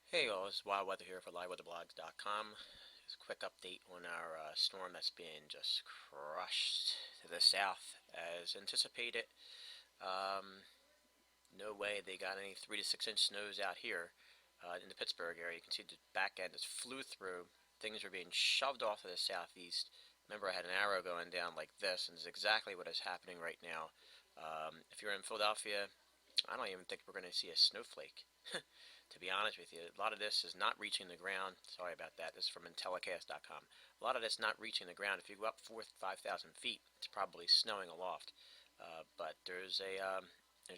Hey all, this is Wild Weather here for LiveWeatherBlogs.com. Just a quick update on our storm that's been just crushed to the south as anticipated. Um, no way they got any 3 to 6 inch snows out here in the Pittsburgh area. You can see the back end just flew through. Things are being shoved off to the southeast. Remember, I had an arrow going down like this, and this is exactly what is happening right now. If you're in Philadelphia, I don't even think we're going to see a snowflake. To be honest with you, a lot of this is not reaching the ground. Sorry about that. This is from Intellicast.com. A lot of this not reaching the ground. If you go up 5,000 feet, it's probably snowing aloft. But there's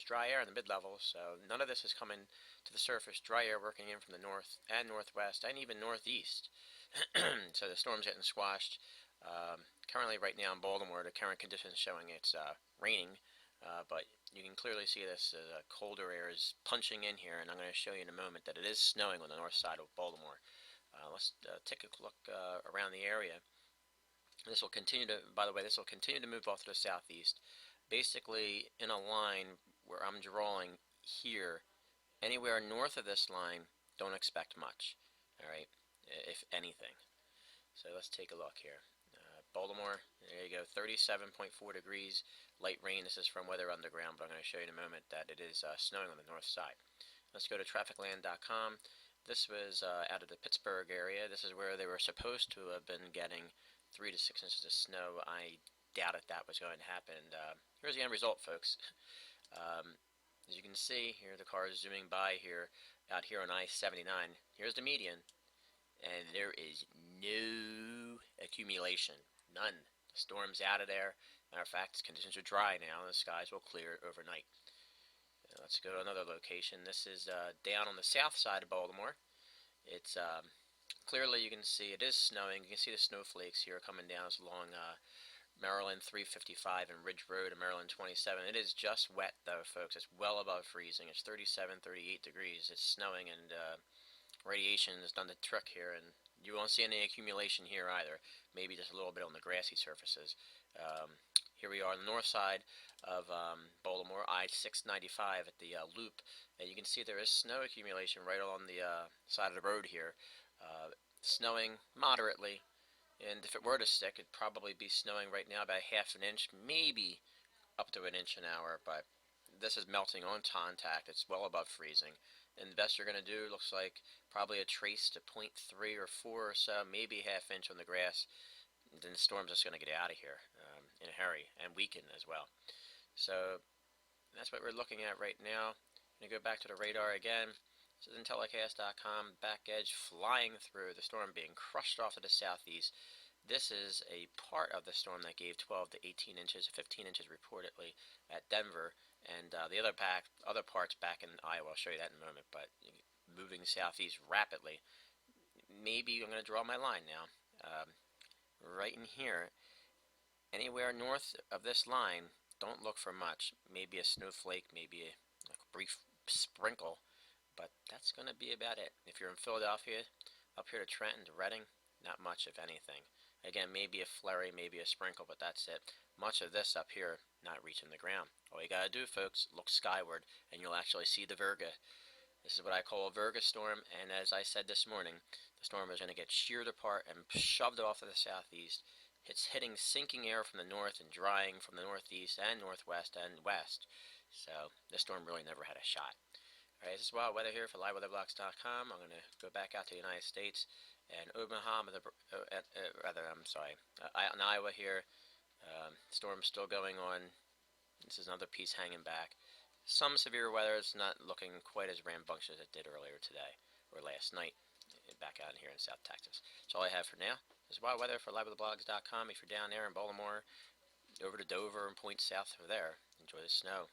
dry air in the mid-level, so none of this is coming to the surface. Dry air working in from the north and northwest and even northeast. So the storm's getting squashed. Currently, right now in Baltimore, the current conditions showing it's raining, but you can clearly see this colder air is punching in here, and I'm going to show you in a moment that it is snowing on the north side of Baltimore. Let's take a look around the area. This will continue to, by the way, this will continue to move off to the southeast, basically in a line where I'm drawing here. Anywhere north of this line, don't expect much, all right, if anything. So let's take a look here. Baltimore, there you go, 37.4 degrees, light rain. This is from Weather Underground, but I'm going to show you in a moment that it is snowing on the north side. Let's go to trafficland.com. This was out of the Pittsburgh area. This is where they were supposed to have been getting 3 to 6 inches of snow. I doubted that was going to happen. Here's the end result, folks. As you can see here, the car is zooming by here, out here on I-79. Here's the median, and there is no accumulation. None. The storm's out of there. Matter of fact, conditions are dry now, and the skies will clear overnight. Let's go to another location. This is down on the south side of Baltimore. It's clearly, you can see it is snowing. You can see the snowflakes here coming down along Maryland 355 and Ridge Road and Maryland 27. It is just wet, though, folks. It's well above freezing. It's 37, 38 degrees. It's snowing, and radiation has done the trick here, and you won't see any accumulation here either. Maybe just a little bit on the grassy surfaces. Here we are on the north side of Baltimore, I-695 at the loop, and you can see there is snow accumulation right along the side of the road here. Snowing moderately, and if it were to stick, it'd probably be snowing right now about half an inch, maybe up to an inch an hour, but this is melting on contact. It's well above freezing. And the best you're going to do looks like probably a trace to 0.3 or 4 or so, maybe half inch on the grass. And then the storm's just going to get out of here in a hurry and weaken as well. So that's what we're looking at right now. I'm going to go back to the radar again. This is Intellicast.com. Back edge flying through. The storm being crushed off to the southeast. This is a part of the storm that gave 12 to 18 inches, 15 inches reportedly at Denver, and the other parts back in Iowa. I'll show you that in a moment, but moving southeast rapidly. Maybe I'm going to draw my line now. Right in here, anywhere north of this line, don't look for much. Maybe a snowflake, maybe a brief sprinkle, but that's going to be about it. If you're in Philadelphia, up here to Trenton, to Reading, not much, if anything. Again, maybe a flurry, maybe a sprinkle, but that's it. Much of this up here not reaching the ground. All you got to do, folks, look skyward, and you'll actually see the Virga. This is what I call a Virga storm, and as I said this morning, the storm is going to get sheared apart and shoved off to the southeast. It's hitting sinking air from the north and drying from the northeast and northwest and west. So this storm really never had a shot. Alright, this is Wild Weather here for LiveWeatherBlogs.com. I'm going to go back out to the United States and Omaha, in Iowa here. Storm's still going on. This is another piece hanging back. Some severe weather. It's not looking quite as rambunctious as it did earlier today or last night back out here in South Texas. That's all I have for now. This is Wild Weather for LiveWeatherBlogs.com. If you're down there in Baltimore, over to Dover and points south of there, enjoy the snow.